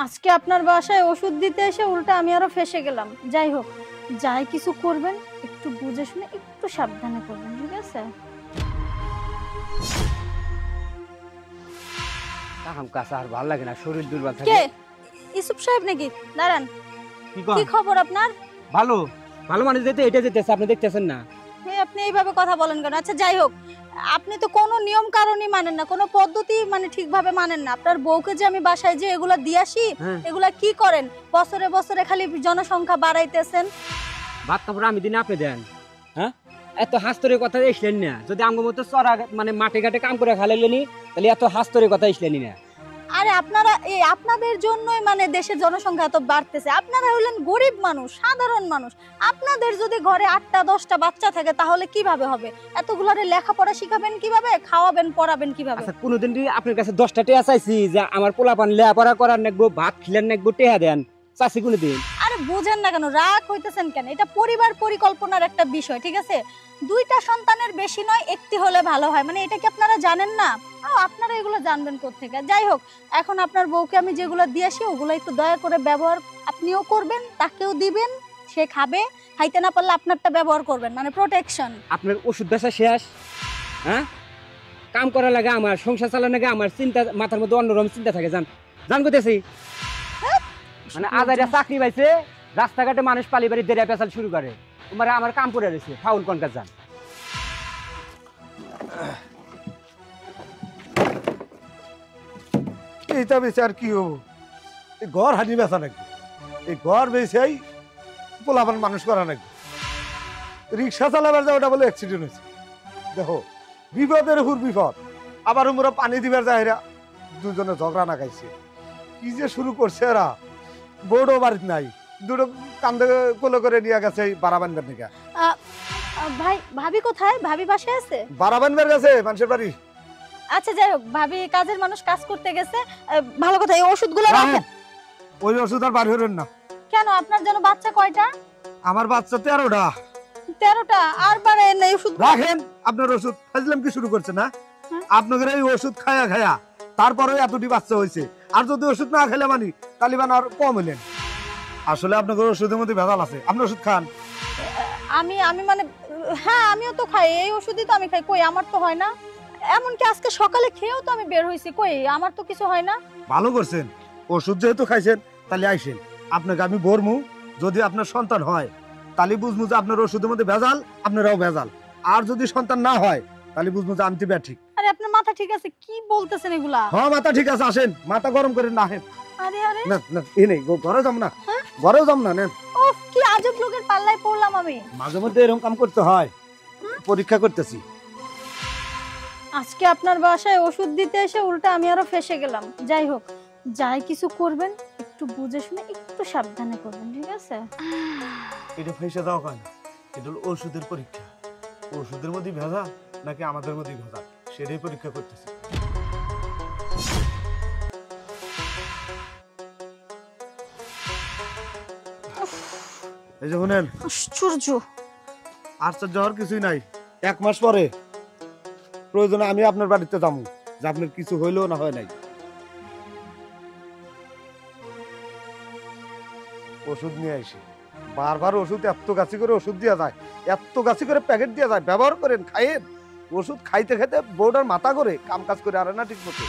আজকে আপনার বাসায় ওষুধ দিতে এসে উল্টা আমি আরো ফেঁসে গেলাম। যাই হোক, যাই কিছু করবেন একটু বুঝে শুনে একটু সাবধানে করবেন, ঠিক আছে? কাম কাজ আর ভালো লাগে না, শরীর দুর্বল কে? থাকে। ইসুফ সাহেব নাকি? দাঁড়ান, কি কর? কি খবর আপনার? ভালো ভালো মানুষ যেতে এটা যেতেছে, আপনি দেখতেছেন না? আপনি এইভাবে কথা বলেন কেন? আচ্ছা যাই হোক, আপনি তো কোনো নিয়ম কানুনই মানেন না, কোনো পদ্ধতি মানে ঠিকভাবে মানেন না। আপনার বউকে যে আমি বাসায় যে এগুলা দিয়ে আসি, এগুলা কি করেন? বছরে বছরে খালি জনসংখ্যা বাড়াইতেছেন। ভাত কাপড় আমি দিনে আপনি দেন? হ্যাঁ, এত হাস্তরের কথা এসলেন না। যদি আঙ্গ মতো চড়া মানে মাঠে ঘাটে কাম করে খালাইলেনি, তাহলে এত হাস্তরের কথা এসলেনি না। আরে আপনারা আপনাদের জন্যই মানে দেশের জনসংখ্যা এত বাড়তেছে। আপনারা হলেন গরিব মানুষ, সাধারণ মানুষ। আপনাদের যদি ঘরে 8টা 10টা বাচ্চা থাকে তাহলে কিভাবে হবে? এতগুলারে লেখাপড়া শিখাবেন কিভাবে? খাওয়াবেন পড়াবেন কিভাবে? আচ্ছা, কোনোদিন কি আপনার কাছে 10টা টেয়া চাইছি যে আমার পোলাপান লেখাপড়া করার নাকবো, ভাত খিলেন নাকবো, টেয়া দেন? চাইছি কোনোদিন? আরে বুঝেন না কেন, রাগ হইতেছেন কেন? এটা পরিবার পরিকল্পনার একটা বিষয়, ঠিক আছে? 2টা সন্তানের বেশি নয়, একটি হলে ভালো হয়, মানে এটা কি আপনারা জানেন না? আপনারা এগুলো জানবেন কোত্থেকে? যাই হোক, এখন আপনার বউকে আমি যেগুলো দিয়ে আসি ওগুলো একটু দয়া করে ব্যবহার আপনিও করবেন, তাকেও দিবেন, সে খাবে। খাইতে না পারলে আপনারটা ব্যবহার করবেন, মানে প্রোটেকশন। আপনার ওষুধ বেচা শেষ? হ্যাঁ, কাম করা লাগে আমার, সংসার চালানো লাগে আমার, চিন্তা মাথার মধ্যে অন্যরকম চিন্তা থাকে। জান করতেছি মানে আজাইরা চাকরি পাইছে, রাস্তাঘাটে মানুষ পালি বাড়ি দেড়া পেঁচাল শুরু করে। তোমার আমার কাম করে রয়েছে, ফাউল কনকার যান। এইটা বেশি আর কি হবো? এই ঘর হানি বেচা নাকি? এই ঘর বেশাই পোলাপান মানুষ করা নাকি? রিক্সা চালাবার যাওয়াটা বলে অ্যাক্সিডেন্ট হয়েছে। দেখো, বিপদের হুর বিপদ। আবার উমরা পানি দিবার যায়, এরা দুজনে ঝগড়া না খাইছে। কি যে শুরু করছে এরা! বউও বাড়িতে নাই, দুটো কান্দে কোলে করে নিয়ে গেছে বারাবানবার নিকা। ভাই, ভাবি কোথায়? ভাবি বাসায় আছে? বারাবানবার গেছে মানুষের বাড়ি। আচ্ছা যাই হোক, ভাবি কাজের মানুষ, কাজ করতে গেছে। ভালো কথা, এই ওষুধগুলো রাখেন। ওই ওষুধ আর বার হলেন না। কেন, আপনার জন্য বাচ্চা কয়টা? আমার বাচ্চা 13টা। 13টা? আর বাড়েন এই ওষুধ রাখেন আপনার ওষুধ। ফাজলাম কি শুরু করছে না? আপনাদের এই ওষুধ খায়া খায়া তারপরে এতটি বাচ্চা হয়েছে। আর যদি ওষুধ না খেলে মানি তালিবান আর কম হলেন। আসলে আপনাদের ওষুধের মধ্যে ভেজাল আছে। আপনি ওষুধ খান? আমি আমি মানে হ্যাঁ, আমিও তো খাই এই ওষুধই তো আমি খাই। কই আমার তো হয় না। এমনকি আজকে সকালে খেয়েও তো আমি বের হইছি, কই আমার তো কিছু হয় না। ভালো করছেন, ওষুধ যেহেতু খাইছেন তাহলে আইসেন। আপনাকে আমি বলমু, যদি আপনার সন্তান হয় তাহলে বুঝবো যে আপনার ওষুধের মধ্যে ভেজাল, আপনারাও ভেজাল। আর যদি সন্তান না হয় তাহলে বুঝবো যে অ্যান্টিবায়োটিক। আরে আপনার মাথা ঠিক আছে? কি বলতেছেন এগুলা? হ্যাঁ মাথা ঠিক আছে, আসেন। মাথা গরম করে না হেন। আরে আরে না না, এই নেই, ঘরে যাম না, ঘরেও যাম না। নেন। ওফ, কি আজব লোকের পাল্লায় পড়লাম আমি। মাঝে মধ্যে এরকম কাম করতে হয়, পরীক্ষা করতেছি। আজকে আপনার বাসায় ওষুধ দিতে এসে উল্টা আমি আরো ফেঁসে গেলাম। যাই হোক, যাই কিছু করবেন একটু বুঝে শুনে একটু সাবধানে করবেন, ঠিক আছে? এটা ফেসে দেওয়া হয় না, এটা হলো ওষুধের পরীক্ষা। ওষুধের মধ্যে ভেজাল নাকি আমাদের মধ্যে ভেজাল, সেটাই পরীক্ষা করতেছি। এই যে শুনেন, আশ্চর্য। আশ্চর্য হওয়ার কিছুই নাই। 1 মাস পরে প্রয়োজনে আমি আপনার বাড়িতে যাবো, যে আপনার কিছু হইলো না হয় নাই। ওষুধ নিয়ে আসি। বারবার ওষুধ এত গাছি করে ওষুধ দেওয়া যায়, এত গাছি করে প্যাকেট দেওয়া যায়। ব্যবহার করেন, খাইয়েন। ওষুধ খাইতে খাইতে বউটার মাথা করে কাম কাজ করে আরে না ঠিক মতো।